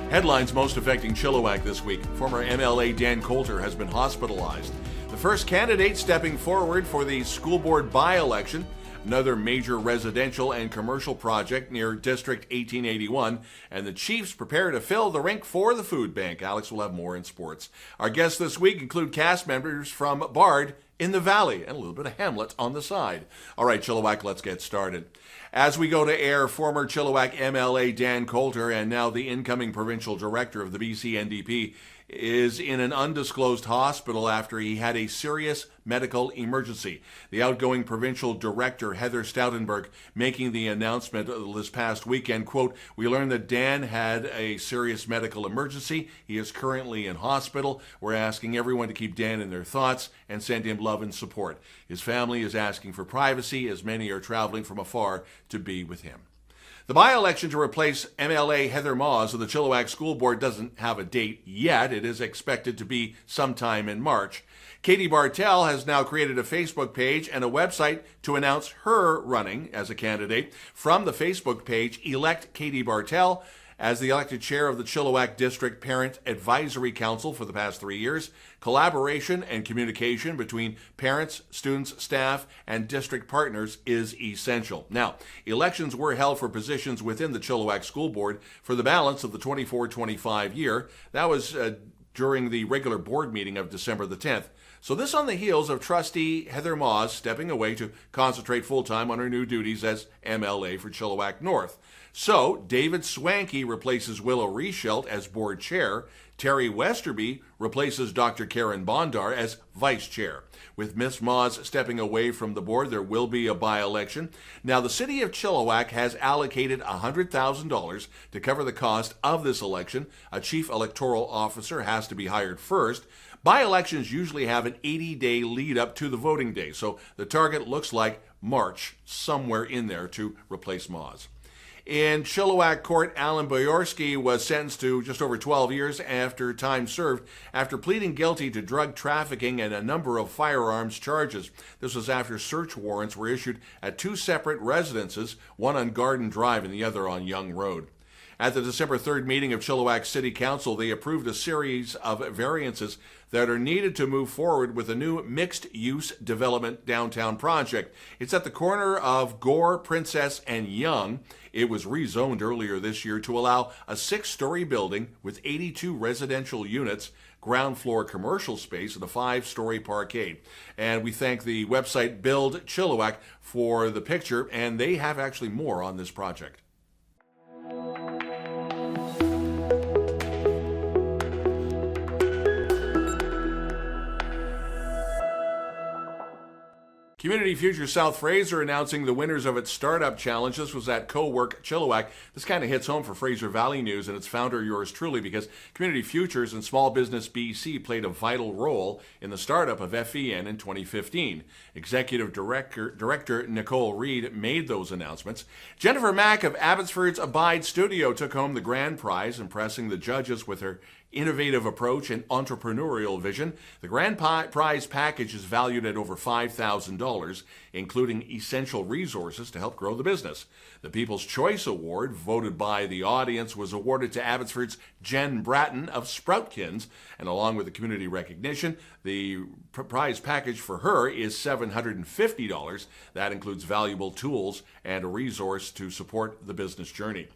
Headlines most affecting Chilliwack this week. Former MLA Dan Coulter has been hospitalized. The first candidate stepping forward for the school board by-election. Another major residential and commercial project near District 1881. And the Chiefs prepare to fill the rink for the food bank. Alex will have more in sports. Our guests this week include cast members from Bard in the Valley and a little bit of Hamlet on the side. All right, Chilliwack, let's get started. As we go to air, former Chilliwack MLA Dan Coulter and now the incoming provincial director of the BC NDP is in an undisclosed hospital after he had a serious medical emergency. The outgoing provincial director, Heather Stoutenberg, making the announcement this past weekend, quote, "We learned that Dan had a serious medical emergency. He is currently in hospital. We're asking everyone to keep Dan in their thoughts and send him love and support. His family is asking for privacy as many are traveling from afar to be with him." The by-election to replace MLA Heather Maws of the Chilliwack School Board doesn't have a date yet. It is expected to be sometime in March. Katie Bartel has now created a Facebook page and a website to announce her running as a candidate. From the Facebook page, elect Katie Bartel as the elected chair of the Chilliwack District Parent Advisory Council for the past 3 years. Collaboration and communication between parents, students, staff, and district partners is essential. Now, elections were held for positions within the Chilliwack School Board for the balance of the 24-25 year. That was during the regular board meeting of December the 10th. So this on the heels of trustee Heather Maws stepping away to concentrate full-time on her new duties as MLA for Chilliwack North. So David Swanky replaces Willow Reichelt as board chair. Terry Westerby replaces Dr. Karen Bondar as vice chair. With Miss Maws stepping away from the board, there will be a by-election. Now, the city of Chilliwack has allocated $100,000 to cover the cost of this election. A chief electoral officer has to be hired first. By-elections usually have an 80-day lead up to the voting day, so the target looks like March, somewhere in there, to replace Maws. In Chilliwack Court, Alan Boyorski was sentenced to just over 12 years after time served after pleading guilty to drug trafficking and a number of firearms charges. This was after search warrants were issued at two separate residences, one on Garden Drive and the other on Young Road. At the December 3rd meeting of Chilliwack City Council, they approved a series of variances that are needed to move forward with a new mixed-use development downtown project. It's at the corner of Gore, Princess, and Yonge. It was rezoned earlier this year to allow a 6-story building with 82 residential units, ground floor commercial space, and a 5-story parkade. And we thank the website Build Chilliwack for the picture, and they have actually more on this project. Community Future South Fraser announcing the winners of its startup challenge. This was at Co-work Chilliwack. This kind of hits home for Fraser Valley News and its founder, yours truly, because Community Futures and Small Business BC played a vital role in the startup of FEN in 2015. Executive Director Nicole Reed made those announcements. Jennifer Mack of Abbotsford's Abide Studio took home the grand prize, impressing the judges with her innovative approach and entrepreneurial vision. The grand prize package is valued at over $5,000, including essential resources to help grow the business. The People's Choice Award, voted by the audience, was awarded to Abbotsford's Jen Bratton of Sproutkins, and along with the community recognition, the prize package for her is $750. That includes valuable tools and a resource to support the business journey.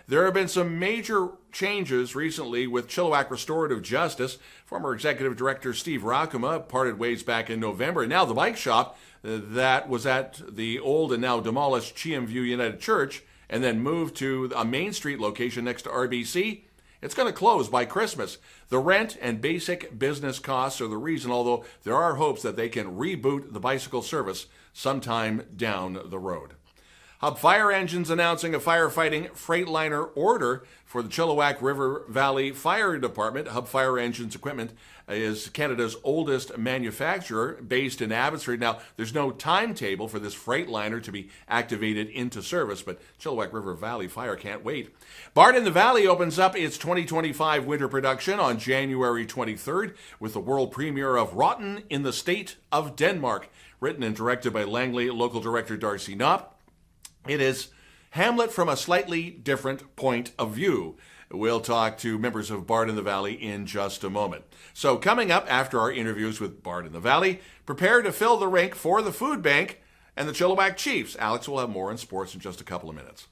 There have been some major changes recently with Chilliwack Restorative Justice. Former Executive Director Steve Rakuma parted ways back in November. Now the bike shop that was at the old and now demolished Cheamview United Church and then moved to a Main Street location next to RBC, it's going to close by Christmas. The rent and basic business costs are the reason, although there are hopes that they can reboot the bicycle service sometime down the road. Hub Fire Engines announcing a firefighting Freightliner order for the Chilliwack River Valley Fire Department. Hub Fire Engines equipment is Canada's oldest manufacturer based in Abbotsford. Now, there's no timetable for this Freightliner to be activated into service, but Chilliwack River Valley Fire can't wait. Bard in the Valley opens up its 2025 winter production on January 23rd with the world premiere of Rotten in the State of Denmark, written and directed by Langley local director Darcy Knopp. It is Hamlet from a slightly different point of view. We'll talk to members of Bard in the Valley in just a moment. So coming up after our interviews with Bard in the Valley, prepare to fill the rink for the food bank and the Chilliwack Chiefs. Alex will have more on sports in just a couple of minutes.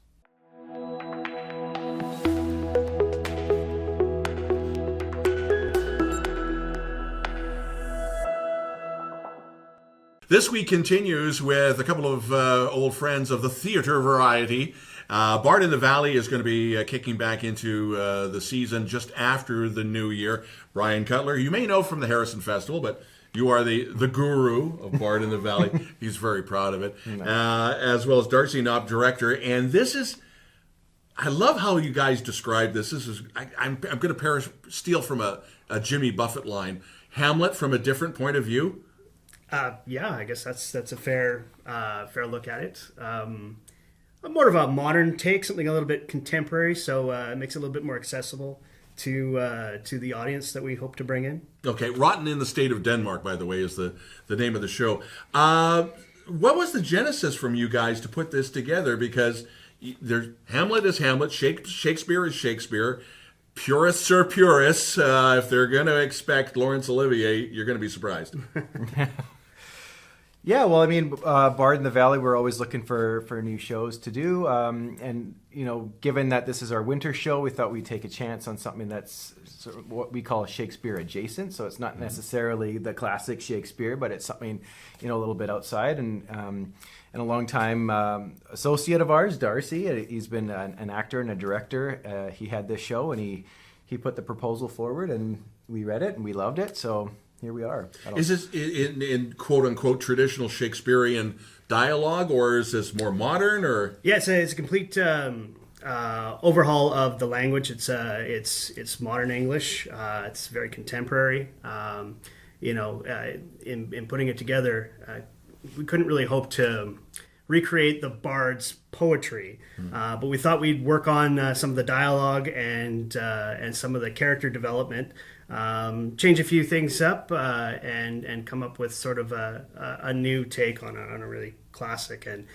This week continues with a couple of old friends of the theater variety. Bard in the Valley is going to be kicking back into the season just after the new year. Brian Cutler, you may know from the Eriksson Festival, but you are the guru of Bard in the Valley. He's very proud of it. As well as Darcy, Knopp, director. And this is, I love how you guys describe this. I'm going to steal from a Jimmy Buffett line. Hamlet from a different point of view. Yeah, I guess that's a fair look at it. More of a modern take, something a little bit contemporary, so it makes it a little bit more accessible to the audience that we hope to bring in. Okay, Rotten in the State of Denmark, by the way, is the name of the show. What was the genesis from you guys to put this together? Because Hamlet is Hamlet, Shakespeare is Shakespeare. Purists are purists. If they're going to expect Laurence Olivier, you're going to be surprised. Yeah, well, I mean, Bard in the Valley, we're always looking for new shows to do. And, you know, given that this is our winter show, we thought we'd take a chance on something that's sort of what we call Shakespeare adjacent. So it's not necessarily the classic Shakespeare, but it's something, you know, a little bit outside. And a long-time associate of ours, Darcy, he's been an actor and a director. He had this show, and he put the proposal forward, and we read it, and we loved it. So here we are. Is this in quote-unquote traditional Shakespearean dialogue, or is this more modern? Or yeah, it's a complete overhaul of the language. It's modern English. It's very contemporary. In putting it together, we couldn't really hope to recreate the bard's poetry, but we thought we'd work on some of the dialogue and some of the character development. Change a few things up and come up with sort of a new take on a really classic and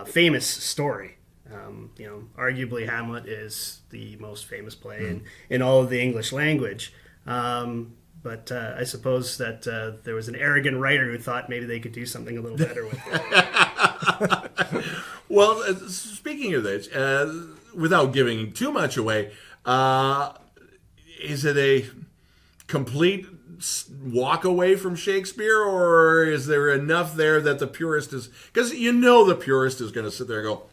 famous story. Arguably Hamlet is the most famous play in all of the English language. But I suppose that there was an arrogant writer who thought maybe they could do something a little better with it. Well, speaking of this, without giving too much away, is it a complete walk away from Shakespeare, or is there enough there that the purist is... Because the purist is going to sit there and go,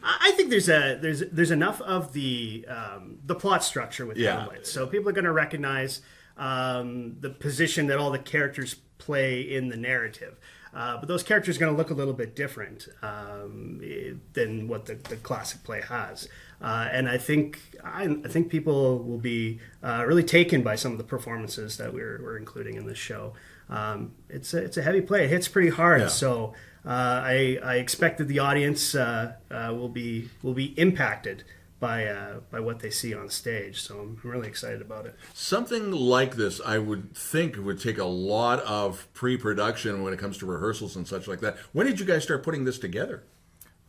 I think there's enough of the plot structure with Hamlet, so people are going to recognize the position that all the characters play in the narrative. But those characters are going to look a little bit different than what the classic play has, and I think people will be really taken by some of the performances that we're including in this show. It's a heavy play; it hits pretty hard, so I expect that the audience will be impacted by what they see on stage. So I'm really excited about it. Something like this, I would think, would take a lot of pre-production when it comes to rehearsals and such like that. When did you guys start putting this together?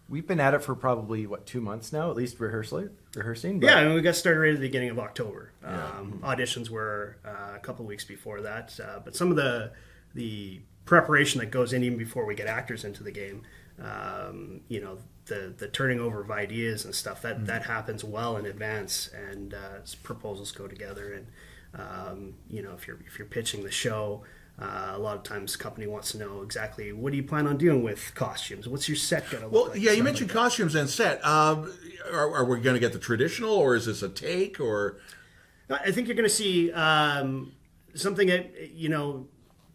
We've been at it for probably, 2 months now, at least rehearsing? But... Yeah, I mean, we got started right at the beginning of October. Auditions were a couple of weeks before that. But some of the preparation that goes in even before we get actors into the game, the turning over of ideas and stuff, that happens well in advance, and proposals go together. And if you're pitching the show, a lot of times the company wants to know exactly what do you plan on doing with costumes. What's your set going to look like? Well, yeah, you mentioned costumes and set. Are we going to get the traditional, or is this a take? Or I think you're going to see something that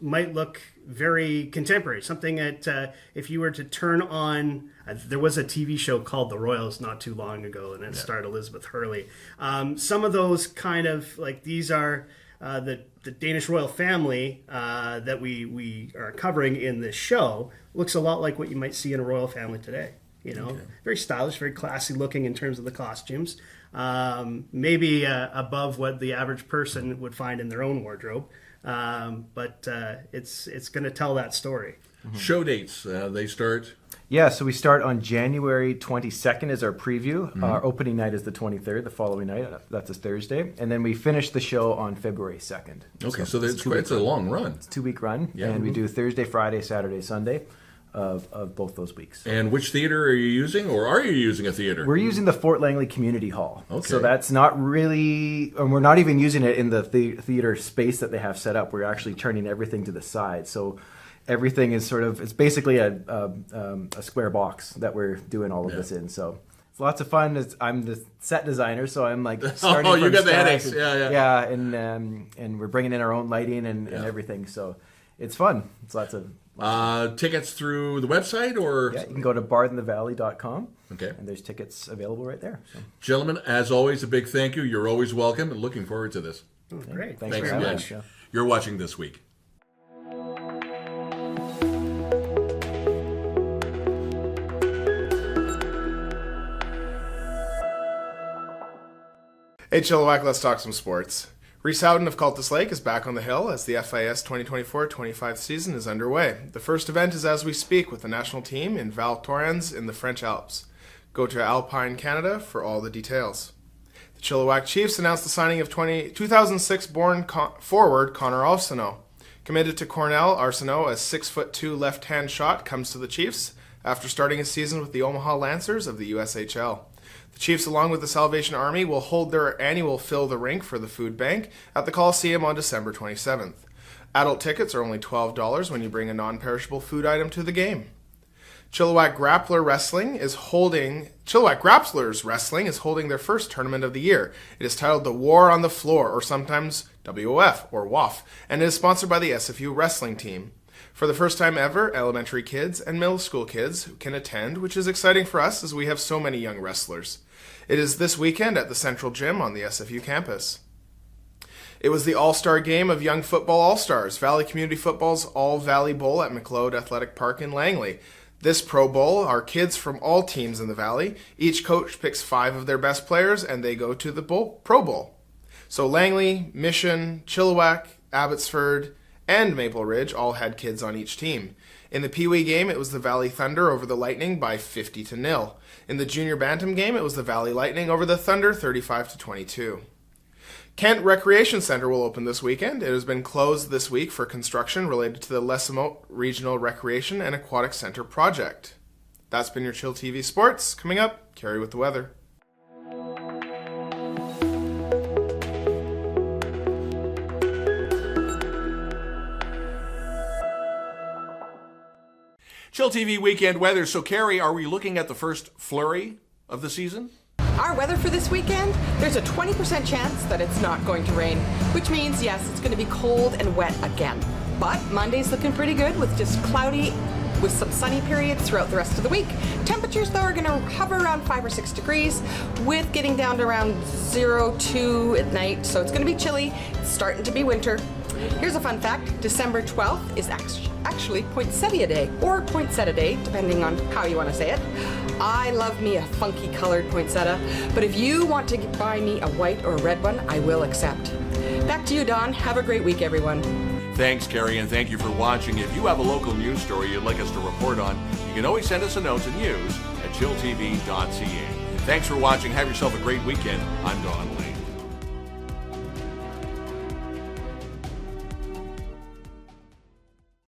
might look very contemporary. Something that if you were to turn on, there was a TV show called The Royals not too long ago, and it starred Elizabeth Hurley. Some of those kind of these are the Danish royal family that we are covering in this show. Looks a lot like what you might see in a royal family today. Very stylish, very classy looking in terms of the costumes. Maybe above what the average person would find in their own wardrobe. But it's going to tell that story. Show dates, they start? Yeah, so we start on January 22nd is our preview. Our opening night is the 23rd, the following night. That's a Thursday. And then we finish the show on February 2nd. Okay, so it's a long run. It's a 2-week run. Yeah. And we do Thursday, Friday, Saturday, Sunday of both those weeks. And which theater are you using, or are you using a theater? We're using the Fort Langley Community Hall. Okay. So that's not really, and we're not even using it in the theater space that they have set up. We're actually turning everything to the side. So everything is sort of, it's basically a square box that we're doing all of this in. So it's lots of fun. I'm the set designer, so I'm like starting you from got the scratch. headaches. Yeah, and we're bringing in our own lighting and everything. So it's fun. It's lots of tickets through the website, or you can go to bardinthevalley.com. Okay. And there's tickets available right there. So. Gentlemen, as always, a big thank you. You're always welcome, and looking forward to this. Great. Thanks Thanks very again. much. Yeah. You're watching This Week. Hey Chilliwack, let's talk some sports. Rhys Howden of Cultus Lake is back on the hill as the FIS 2024-25 season is underway. The first event is as we speak with the national team in Val Thorens in the French Alps. Go to Alpine Canada for all the details. The Chilliwack Chiefs announced the signing of 2006-born forward Connor Arsenault. Committed to Cornell, Arsenault, a 6'2" left-hand shot, comes to the Chiefs after starting his season with the Omaha Lancers of the USHL. The Chiefs, along with the Salvation Army, will hold their annual Fill the Rink for the food bank at the Coliseum on December 27th. Adult tickets are only $12 when you bring a non-perishable food item to the game. Chilliwack Grapplers Wrestling is holding their first tournament of the year. It is titled The War on the Floor, or sometimes WOF, or WOF, and it is sponsored by the SFU wrestling team. For the first time ever, elementary kids and middle school kids can attend, which is exciting for us as we have so many young wrestlers. It is this weekend at the Central Gym on the SFU campus. It was the All-Star Game of Young Football All-Stars, Valley Community Football's All-Valley Bowl at McLeod Athletic Park in Langley. This Pro Bowl are kids from all teams in the Valley. Each coach picks 5 of their best players, and they go to the Pro Bowl. So Langley, Mission, Chilliwack, Abbotsford, and Maple Ridge all had kids on each team. In the Pee Wee game, it was the Valley Thunder over the Lightning by 50-0. In the Junior Bantam game, it was the Valley Lightning over the Thunder 35-22. Kent Recreation Centre will open this weekend. It has been closed this week for construction related to the Lesimo Regional Recreation and Aquatic Centre project. That's been your Chill TV Sports. Coming up, Cari with the weather. Chill TV weekend weather. So, Cari, are we looking at the first flurry of the season? Our weather for this weekend, there's a 20% chance that it's not going to rain, which means, yes, it's going to be cold and wet again. But Monday's looking pretty good with just cloudy with some sunny periods throughout the rest of the week. Temperatures, though, are going to hover around 5 or 6 degrees with getting down to around 0-2 at night. So it's going to be chilly. It's starting to be winter. Here's a fun fact. December 12th is actually Poinsettia Day, or Poinsettia Day, depending on how you want to say it. I love me a funky colored poinsettia, but if you want to buy me a white or red one, I will accept. Back to you, Don. Have a great week, everyone. Thanks, Cari, and thank you for watching. If you have a local news story you'd like us to report on, you can always send us a note to news@chilltv.ca. Thanks for watching. Have yourself a great weekend. I'm Don.